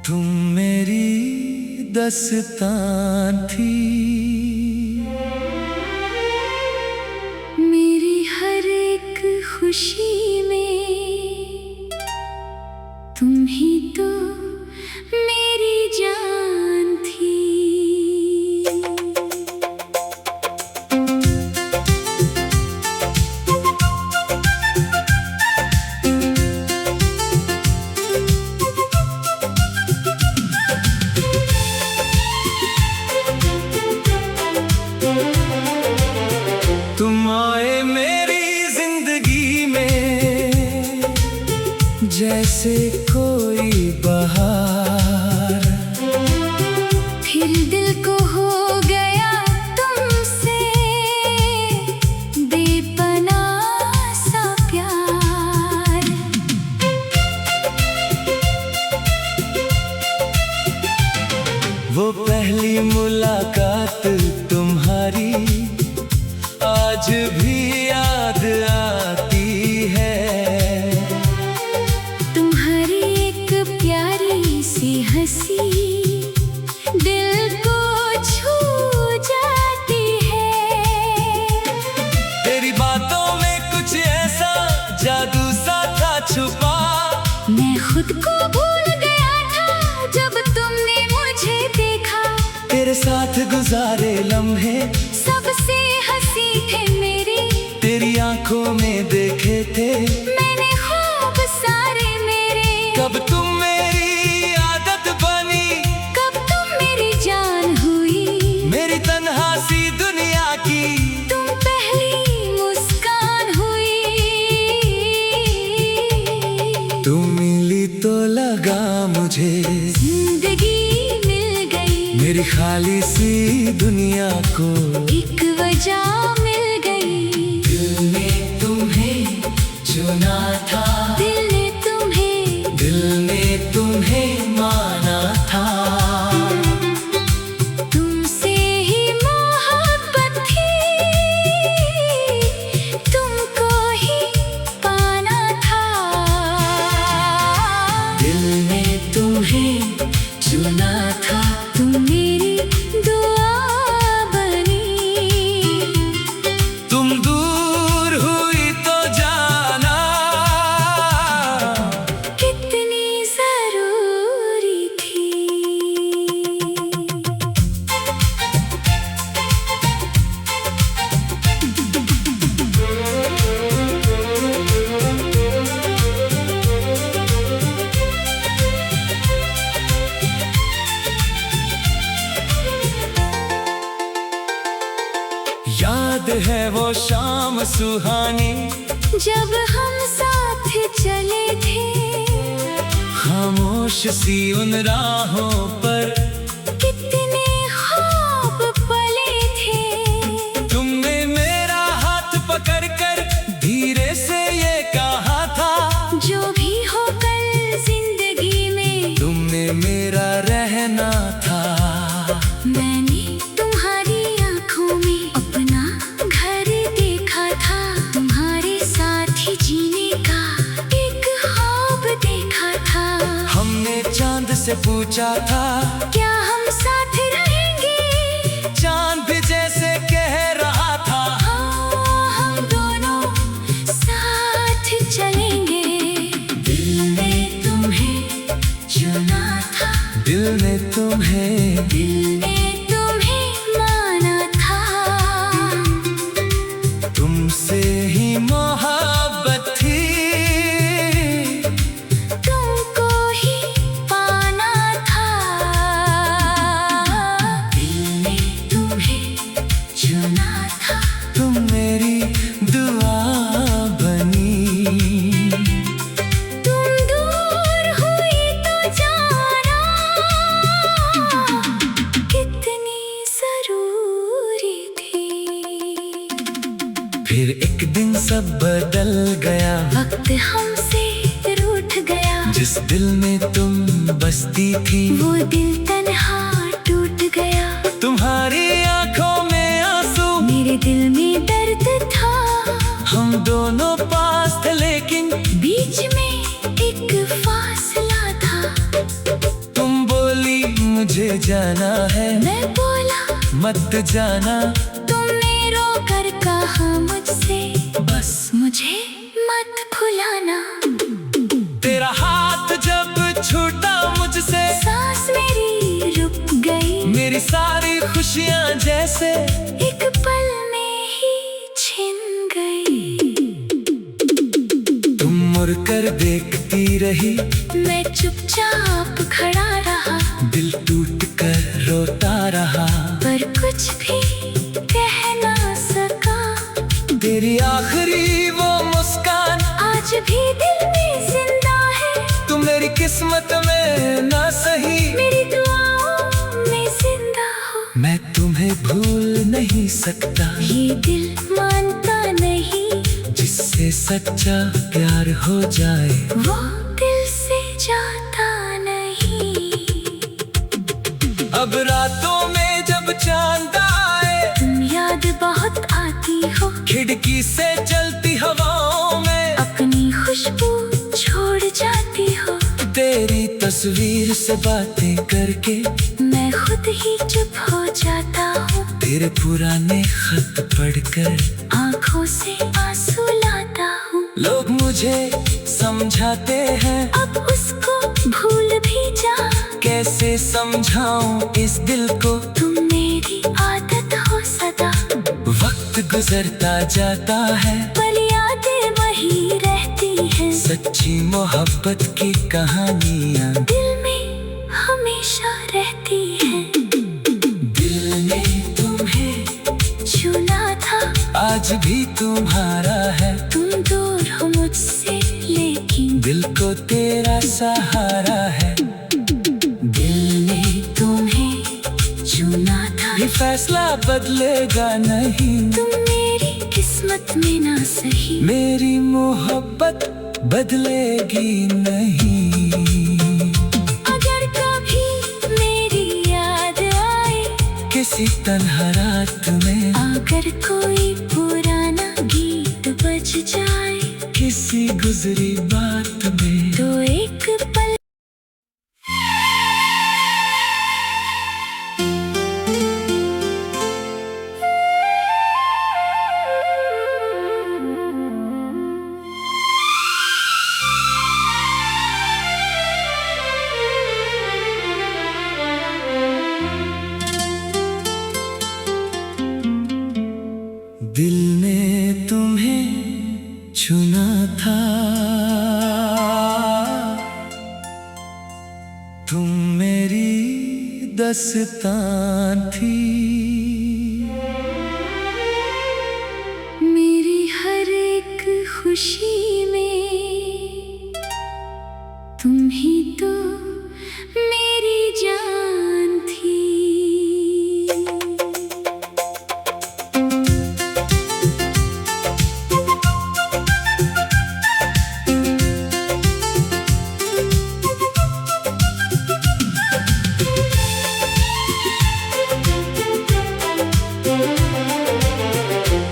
तुम मेरी दस्तान थी, मेरी हर एक खुशी में तुम ही तो मेरी जान थी। तुम आए मेरी जिंदगी में जैसे कोई बहार, फिर दिल को हो गया तुमसे बेपनाह सा प्यार। वो पहली मुलाकात तुम्हारी आज भी याद आती है। तुम्हारी एक प्यारी सी हंसी दिल को छू जाती है। तेरी बातों में कुछ ऐसा जादू सा था छुपा, मैं खुद को भूल गया था जब तुमने मुझे देखा। तेरे साथ गुजारे लम्हे सबसे हंसी थे मेरी, तेरी आंखों में देखे थे मैंने ख्वाब सारे मेरे। कब तुम मेरी आदत बनी, कब तुम मेरी जान हुई, मेरी तन्हा सी दुनिया की तुम पहली मुस्कान हुई। तुम मिली तो लगा मुझे जिंदगी मिल गई, मेरी खाली सी दुनिया को एक वजह मिल गई। दिल ने तुम्हें चुना था, दिल ने तुम्हें, दिल ने तुम्हें माना था। तुमसे ही मोहब्बत थी, तुमको ही पाना था। दिल ने तुम्हें चुना था, तुम मेरी दुआ बनी। तुम दूर हुई तो जाना कितनी जरूरी थी। याद है वो शाम सुहानी जब हम साथ चले थे, खामोश सी उन राहों पर कितने ख्वाब पले थे। तुमने मेरा हाथ पकड़कर धीरे से ये कहा था, जो भी हो कल जिंदगी में तुमने मेरा रहना था। मैंने तुम्हारी आंखों में अपना घर देखा था, तुम्हारे साथ ही जीने का एक ख्वाब देखा था। हमने चांद से पूछा था क्या हम साथ रहेंगे, चांद भी जैसे कह रहा था। हाँ हम दोनों साथ चलेंगे। दिल ने तुम्हें चुना था, दिल ने तुम्हें, दिल ने तुम्हें माना था। तुमसे ही मोहब्बत थी, तुमको ही पाना था। दिल ने तुम्हें चुना था, तुम मेरी दुआ बनी। तुम दूर हुई तो जाना कितनी जरूरी थी। फिर एक दिन सब बदल गया, वक्त हमसे रूठ गया, जिस दिल में तुम बसती थी वो दिल तन्हा टूट गया। तुम्हारी आंखों में आंसू, मेरे दिल में दर्द था, हम दोनों पास थे लेकिन बीच में एक फासला था। तुम मुझे जाना है। मैं बोला मत जाना, तुमने रोकर कहा मुझसे, बस मुझे मत भुलाना। तेरा हाथ जब छूटा मुझसे, सांस मेरी रुक गई, मेरी सारी खुशियां जैसे एक पल में ही छिन गई। तुम मुड़कर देखती रही, मैं चुपचाप खड़ा रहा, दिल टूट कर रोता रहा, पर कुछ भी कह ना सका। तेरी आखिरी वो मुस्कान आज भी दिल में जिंदा है, तुम मेरी किस्मत में ना सही, मेरी दुआओं में जिंदा हो। मैं तुम्हें भूल नहीं सकता, ये दिल मानता नहीं, जिससे सच्चा प्यार हो जाए वो दिल से जाता नहीं। अब रातों में जब चांद आए, तुम याद बहुत आती हो, खिड़की से चलती हवाओं में अपनी खुशबू छोड़ जाती हो। तेरी तस्वीर से बातें करके मैं खुद ही चुप हो जाता हूँ, तेरे पुराने खत पढ़कर आंखों से आंसू लाता हूँ। लोग मुझे समझाते हैं, अब उसको भूल भी जा, कैसे समझाऊं इस दिल को, तुम मेरी आदत हो सदा। वक्त गुजरता जाता है, पल यादें वही रहती हैं, सच्ची मोहब्बत की कहानियां दिल में हमेशा रहती हैं। दिल ने तुम्हें चुना था, आज भी तुम्हारा है, तुम दूर हो मुझसे लेकिन दिल को तेरा सहारा है। दिल ने तुम्हें चुना था, ये फैसला बदलेगा नहीं, तुम मेरी किस्मत में ना सही, मेरी मोहब्बत बदलेगी नहीं। अगर कभी मेरी याद आए, किसी तन्हा रात में अगर कोई पुराना गीत बज जाए, किसी गुजरी बात में तो एक पल दिल ने तुम्हें चुना था, तुम मेरी दस्तान थी, मेरी हर एक खुशी में तुम ही तो मेरी जान थी।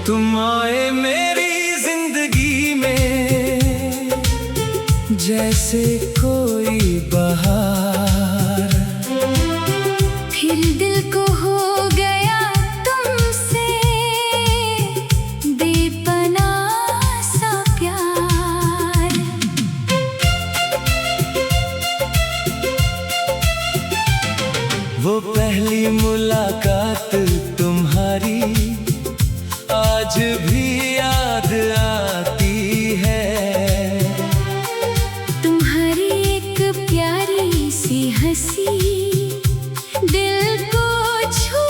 तुम आए मेरी जिंदगी में जैसे कोई बहार, फिर दिल को हो गया तुमसे बेपनाह सा प्यार। वो पहली मुलाकात तुम्हारी आज भी याद आती है, तुम्हारी एक प्यारी सी हंसी दिल को छू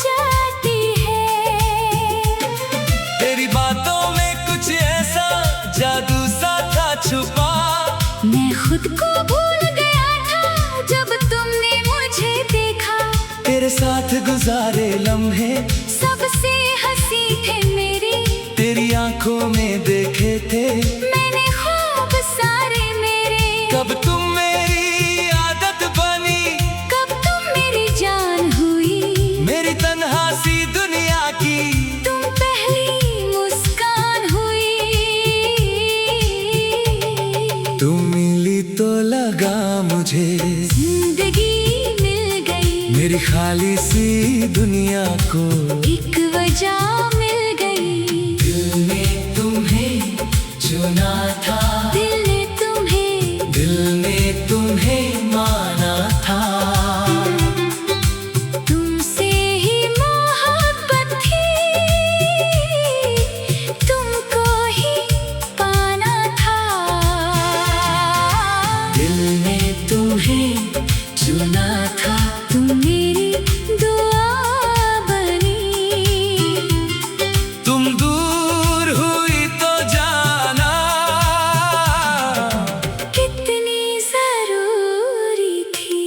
जाती है। तेरी बातों में कुछ ऐसा जादू सा था छुपा, मैं खुद को भूल गया था जब तुमने मुझे देखा, तेरे साथ गुजारे लम्हे सबसे हंसी थे मेरी, तेरी आंखों में देखे थे मैंने ख्वाब सारे मेरे। कब तुम मेरी आदत बनी, कब तुम मेरी जान हुई, मेरी तन्हा सी दुनिया की तुम पहली मुस्कान हुई। तुम मिली तो लगा मुझे जिंदगी मिल गई मेरी खाली सी दुनिया को एक वजह मिल गई। दिल ने तुम्हें चुना था, दिल ने तुम्हें माना था। तुमसे ही मोहब्बत थी, तुमको ही पाना था। दिल ने तुम्हें चुना था, तुम मेरी दुआ बनी। तुम दूर हुई तो जाना कितनी जरूरी थी।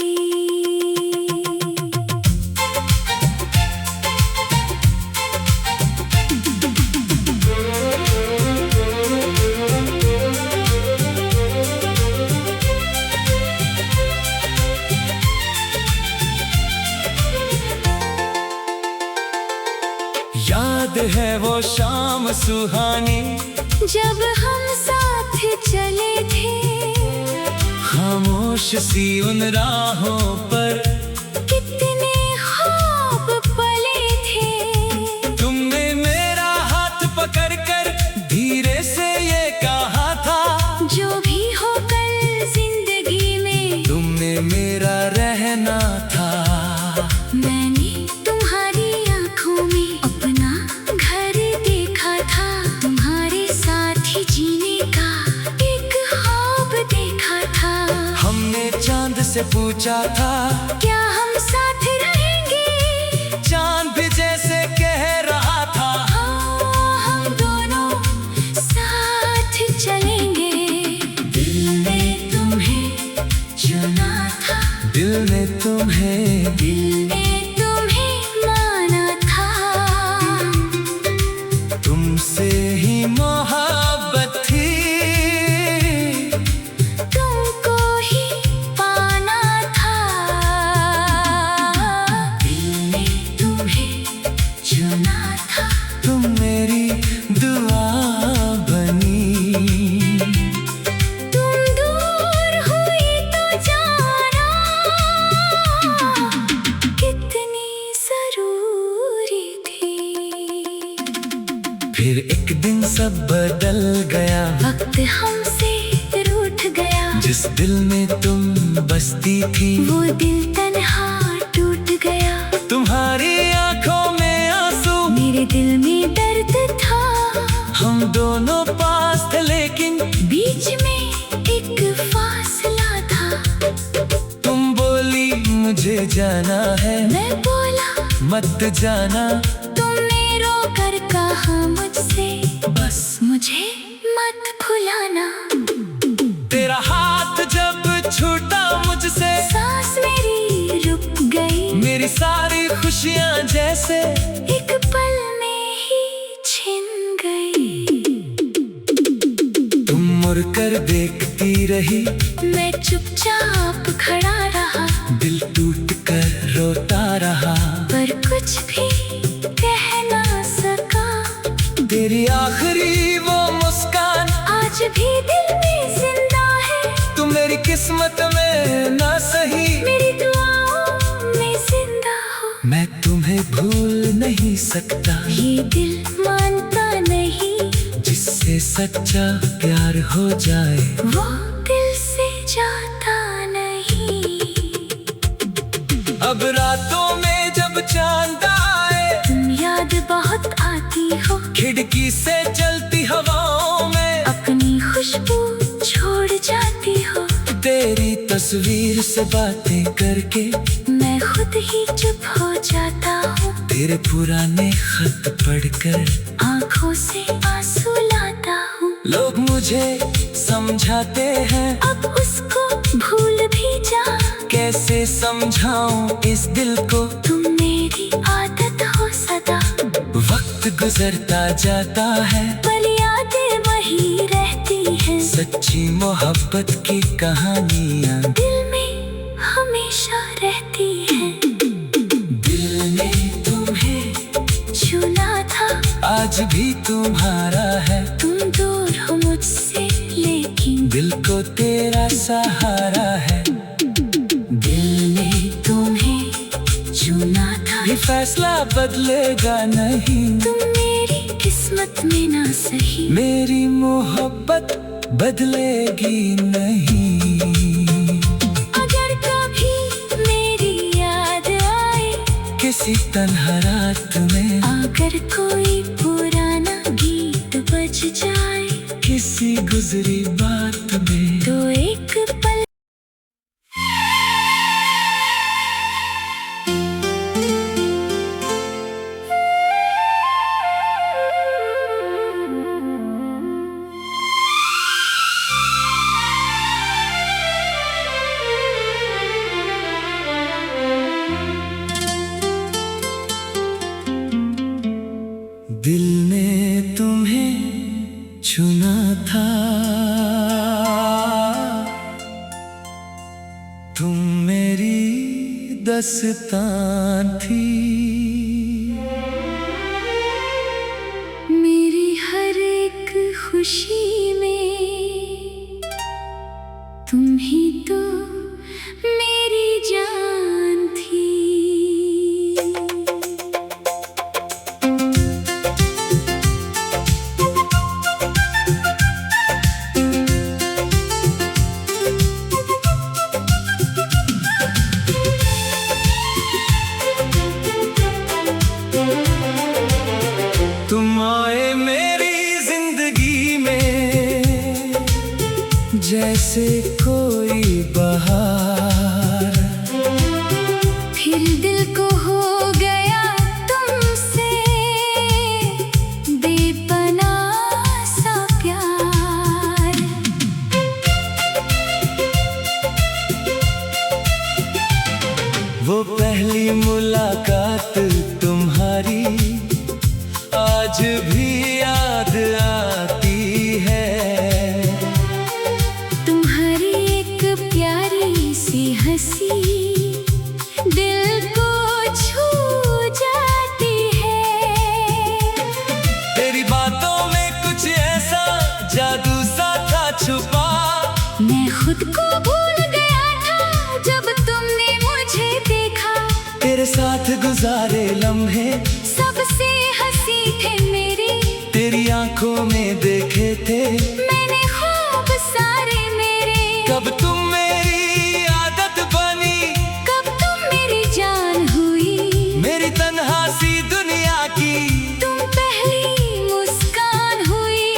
याद है वो शाम सुहानी, जब हम साथ चले थे, खामोश सी उन राहों पर कितने ख्वाब पले थे। तुमने मेरा हाथ पकड़कर धीरे से ये कहा था, जो भी हो कल जिंदगी में तुमने मेरा रहना था। मैंने तुम्हारी आंखों में अपना घर देखा था, तुम्हारे साथ ही जीने का एक ख्वाब देखा था। हमने चांद से पूछा था, क्या हम साथ रहेंगे? चांद भी जैसे कह रहा था, हाँ, हम दोनों साथ चलेंगे। दिल ने तुम्हें चुना था, दिल ने तुम्हें माना था। तुमसे ही मोहब्बत थी, तुमको ही पाना था। दिल ने तुम्हें चुना था, तुम मेरी दुआ बनी। तुम दूर हुई तो जाना कितनी जरूरी थी। फिर एक दिन सब बदल गया, वक्त हमसे रूठ गया, जिस दिल में तुम बसती थी, वो दिल तन्हा टूट गया। तुम्हारी आंखों में आंसू, मेरे दिल में दर्द था, हम दोनों पास थे लेकिन बीच में एक फासला था। तुम बोली मुझे जाना है, मैं बोला मत जाना। तुमने रोकर कहा मुझसे, बस मुझे मत भुलाना। तेरा हाथ जब छूटा मुझसे, सांस मेरी रुक गई, मेरी सारी खुशियां जैसे एक पल में ही छिन गई। तुम मुड़कर देखती रही, मैं चुपचाप खड़ा रहा, दिल टूट कर रोता रहा, पर कुछ भी कह ना सका। तेरी आखिरी वो मुस्कान आज भी दिल में जिंदा है, तुम मेरी किस्मत में ना सही, मेरी दुआओं में जिंदा हो। मैं तुम्हें भूल नहीं सकता, ये दिल मानता नहीं, जिससे सच्चा प्यार हो जाए वो दिल से जाता नहीं। अब रातों में जब चांद आए, तुम याद बहुत आती हो, खिड़की से चलती हवाओं में अपनी खुशबू छोड़ जाती हो। तेरी तस्वीर से बातें करके मैं खुद ही चुप हो जाता हूँ, तेरे पुराने खत पढ़कर आंखों से आंसू लाता हूँ। लोग मुझे समझाते हैं, अब उसको भूल भी जा, कैसे समझाऊं इस दिल को, तुम मेरी आदत हो सदा। वक्त गुजरता जाता है, पल यादें वही रहती हैं, सच्ची मोहब्बत की कहानियाँ दिल में हमेशा रहती हैं। दिल ने तुम्हें चुना था, आज भी तुम्हारा है, तुम दूर हो मुझसे लेकिन दिल को तेरा सहारा है। दिल ने तुम्हें फैसला बदलेगा नहीं। तुम मेरी किस्मत में ना सही, मेरी मोहब्बत बदलेगी नहीं। अगर कभी मेरी याद आए किसी तन्हा रात में, अगर कोई पुराना गीत बज जाए किसी गुजरी बात में, तो एक पल दिल ने तुम्हें चुना था, तुम मेरी दास्तां थी। मेरी हर एक खुशी में तुम ही तो मेरी जान थी। तुम आए मेरी जिंदगी में जैसे कोई बहार, फिर दिल को हो गया तुमसे बेपनाह सा प्यार। वो पहली मुलाकात तुम्हारी आज भी याद आती है। तुम्हारी एक प्यारी सी हंसी दिल को छू जाती है। तेरी बातों में कुछ ऐसा जादू सा था छुपा, मैं खुद को भूल गया था जब तुमने मुझे देखा। तेरे साथ गुजारे लम्हे सबसे हंसी थे मेरे, तेरी आंखों में देखे थे मैंने ख्वाब सारे मेरे। कब तुम मेरी आदत बनी, कब तुम मेरी जान हुई, मेरी तन्हा सी दुनिया की तुम पहली मुस्कान हुई।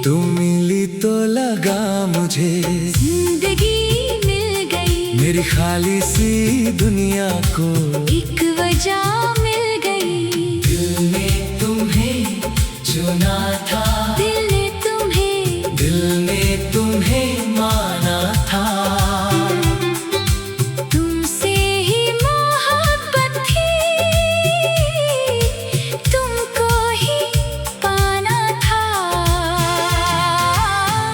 तुम मिली तो लगा मुझे जिंदगी मिल गई, मेरी खाली सी दुनिया को एक वजह मिल गई। दिल ने तुम्हें चुना था, दिल ने तुम्हें माना था। तुमसे ही मोहब्बत थी, तुमको ही पाना था।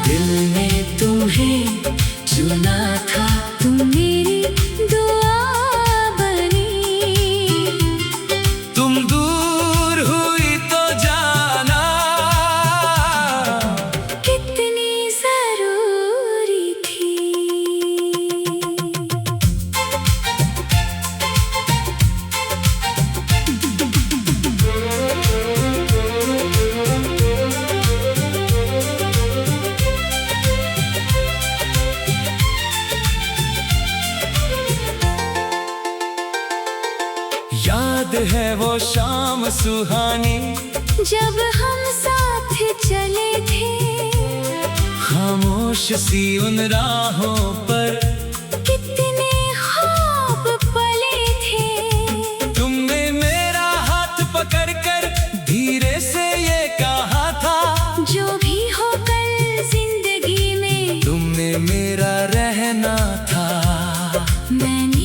दिल ने तुम्हें चुना था, तुम मेरी दुआ बनी, तुम दूर हुई तो जाना कितनी जरूरी थी। याद है वो शाम सुहानी, जब हम साथ चले थे, खामोश सी उन राहों पर कितने ख्वाब पले थे। तुमने मेरा हाथ पकड़कर धीरे से ये कहा था, जो भी हो कल जिंदगी में तुमने मेरा रहना था। मैंने